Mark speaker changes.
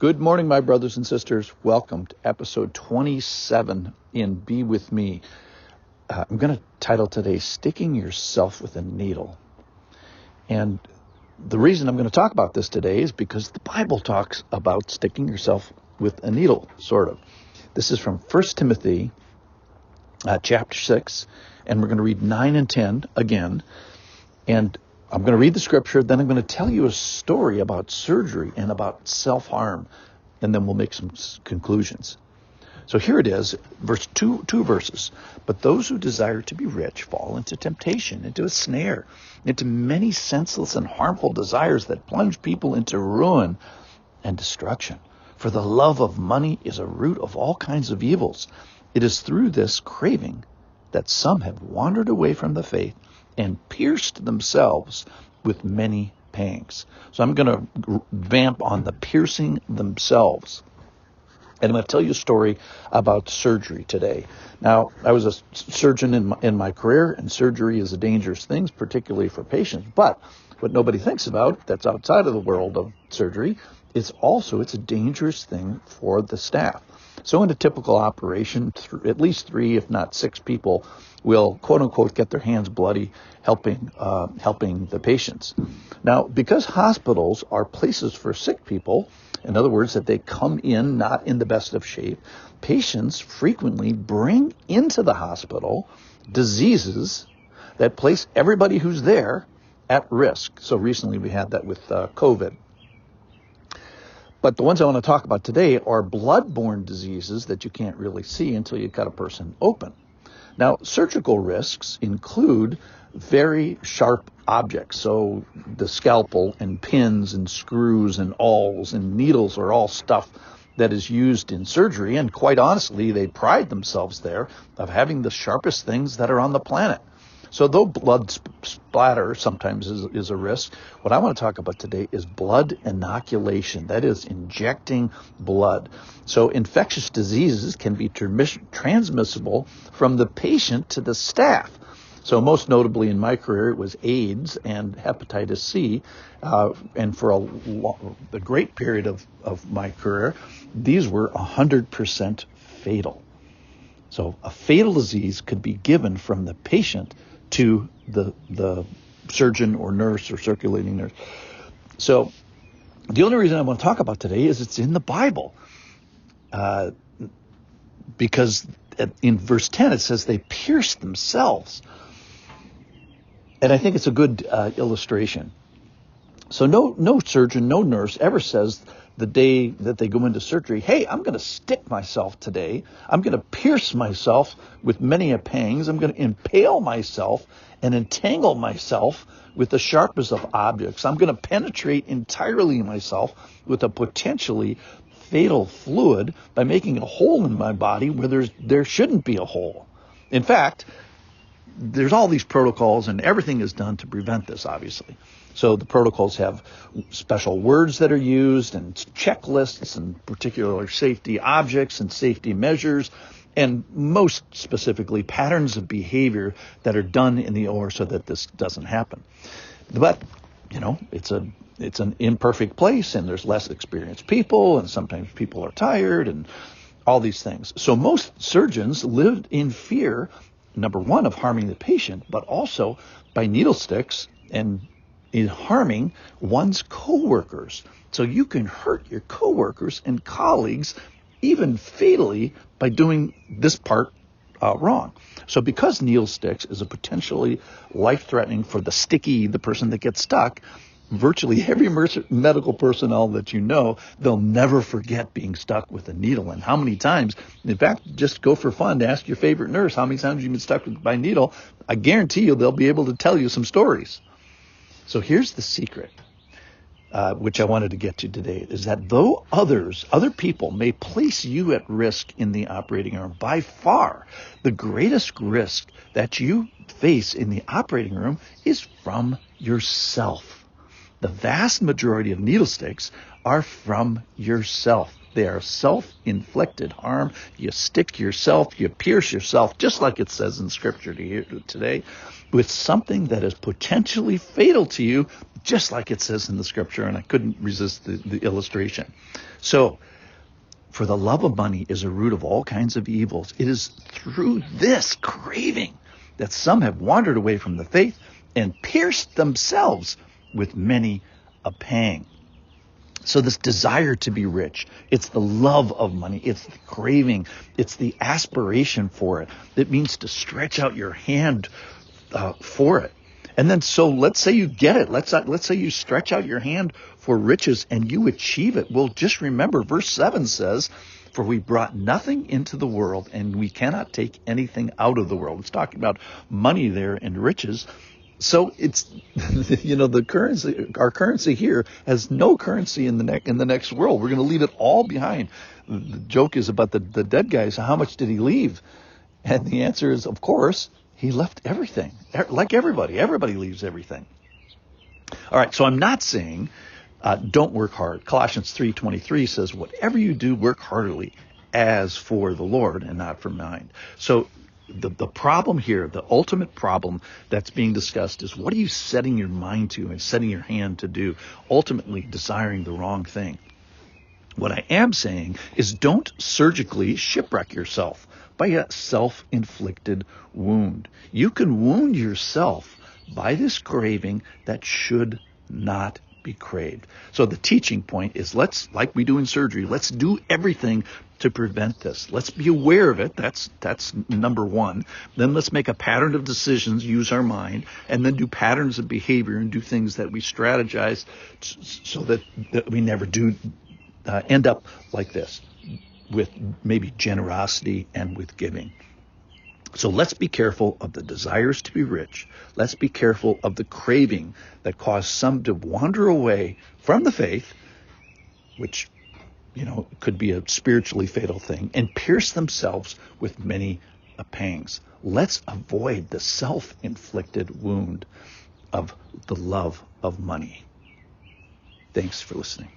Speaker 1: Good morning, my brothers and sisters. Welcome to episode 27 in Be With Me. I'm going to title today, Sticking Yourself with a Needle. And the reason I'm going to talk about this today is because the Bible talks about sticking yourself with a needle, sort of. This is from 1 Timothy chapter 6, and we're going to read 9 and 10 again. And I'm going to read the scripture, then I'm going to tell you a story about surgery and about self-harm, and then we'll make some conclusions. So here it is, two verses. But those who desire to be rich fall into temptation, into a snare, into many senseless and harmful desires that plunge people into ruin and destruction. For the love of money is a root of all kinds of evils. It is through this craving that some have wandered away from the faith and pierced themselves with many pangs. So I'm going to vamp on the piercing themselves. And I'm going to tell you a story about surgery today. Now, I was a surgeon in my career, and surgery is a dangerous thing, particularly for patients. But what nobody thinks about, that's outside of the world of surgery, it's a dangerous thing for the staff. So in a typical operation, at least 3, if not 6 people will, quote unquote, get their hands bloody helping the patients. Now, because hospitals are places for sick people, in other words, that they come in not in the best of shape, patients frequently bring into the hospital diseases that place everybody who's there at risk. So recently we had that with COVID. But the ones I want to talk about today are blood-borne diseases that you can't really see until you cut a person open. Now, surgical risks include very sharp objects. So the scalpel and pins and screws and awls and needles are all stuff that is used in surgery. And quite honestly, they pride themselves there of having the sharpest things that are on the planet. So though blood splatter sometimes is a risk, what I want to talk about today is blood inoculation. That is injecting blood. So infectious diseases can be transmissible from the patient to the staff. So most notably in my career, it was AIDS and hepatitis C. And for a great period of my career, these were 100% fatal. So a fatal disease could be given from the patient to the surgeon or nurse or circulating nurse. So the only reason I want to talk about today is it's in the Bible. Because in verse 10 it says they pierced themselves. And I think it's a good illustration. So no surgeon, no nurse ever says the day that they go into surgery, hey, I'm going to stick myself today. I'm going to pierce myself with many a pangs. I'm going to impale myself and entangle myself with the sharpest of objects. I'm going to penetrate entirely myself with a potentially fatal fluid by making a hole in my body where there shouldn't be a hole. In fact, there's all these protocols and everything is done to prevent this, obviously. So the protocols have special words that are used and checklists and particular safety objects and safety measures, and most specifically patterns of behavior that are done in the OR so that this doesn't happen. But, it's an imperfect place, and there's less experienced people, and sometimes people are tired and all these things. So most surgeons lived in fear, number one, of harming the patient, but also by needle sticks and in harming one's coworkers. So you can hurt your coworkers and colleagues even fatally by doing this part wrong. So because needle sticks is a potentially life-threatening for the person that gets stuck, virtually every medical personnel that you know, they'll never forget being stuck with a needle. And how many times, in fact, just go for fun to ask your favorite nurse how many times you've been stuck by a needle. I guarantee you they'll be able to tell you some stories. So here's the secret, which I wanted to get to today, is that though other people may place you at risk in the operating room, by far the greatest risk that you face in the operating room is from yourself. The vast majority of needle sticks are from yourself. They are self-inflicted harm. You stick yourself, you pierce yourself, just like it says in Scripture today, with something that is potentially fatal to you just like it says in the scripture, and I couldn't resist the illustration. So, for the love of money is a root of all kinds of evils. It is through this craving that some have wandered away from the faith and pierced themselves with many a pang. So this desire to be rich, it's the love of money, it's the craving, it's the aspiration for it. It means to stretch out your hand for it. And then so let's say you get it. Let's say you stretch out your hand for riches and you achieve it. Well, just remember, verse 7 says, for we brought nothing into the world and we cannot take anything out of the world. It's talking about money there and riches. So it's, the currency, our currency here has no currency in the next world. We're going to leave it all behind. The joke is about the dead guy. So how much did he leave? And the answer is, of course, he left everything. Like everybody. Everybody leaves everything. All right, so I'm not saying don't work hard. Colossians 3:23 says, whatever you do, work heartily as for the Lord and not for mind. So the problem here, the ultimate problem that's being discussed is what are you setting your mind to and setting your hand to do, ultimately desiring the wrong thing. What I am saying is don't surgically shipwreck yourself by a self-inflicted wound. You can wound yourself by this craving that should not be craved. So the teaching point is like we do in surgery, let's do everything to prevent this. Let's be aware of it. That's number one. Then let's make a pattern of decisions, use our mind, and then do patterns of behavior and do things that we strategize so that we never do end up like this, with maybe generosity and with giving. So let's be careful of the desires to be rich. Let's be careful of the craving that caused some to wander away from the faith, which, could be a spiritually fatal thing, and pierce themselves with many pangs. Let's avoid the self-inflicted wound of the love of money. Thanks for listening.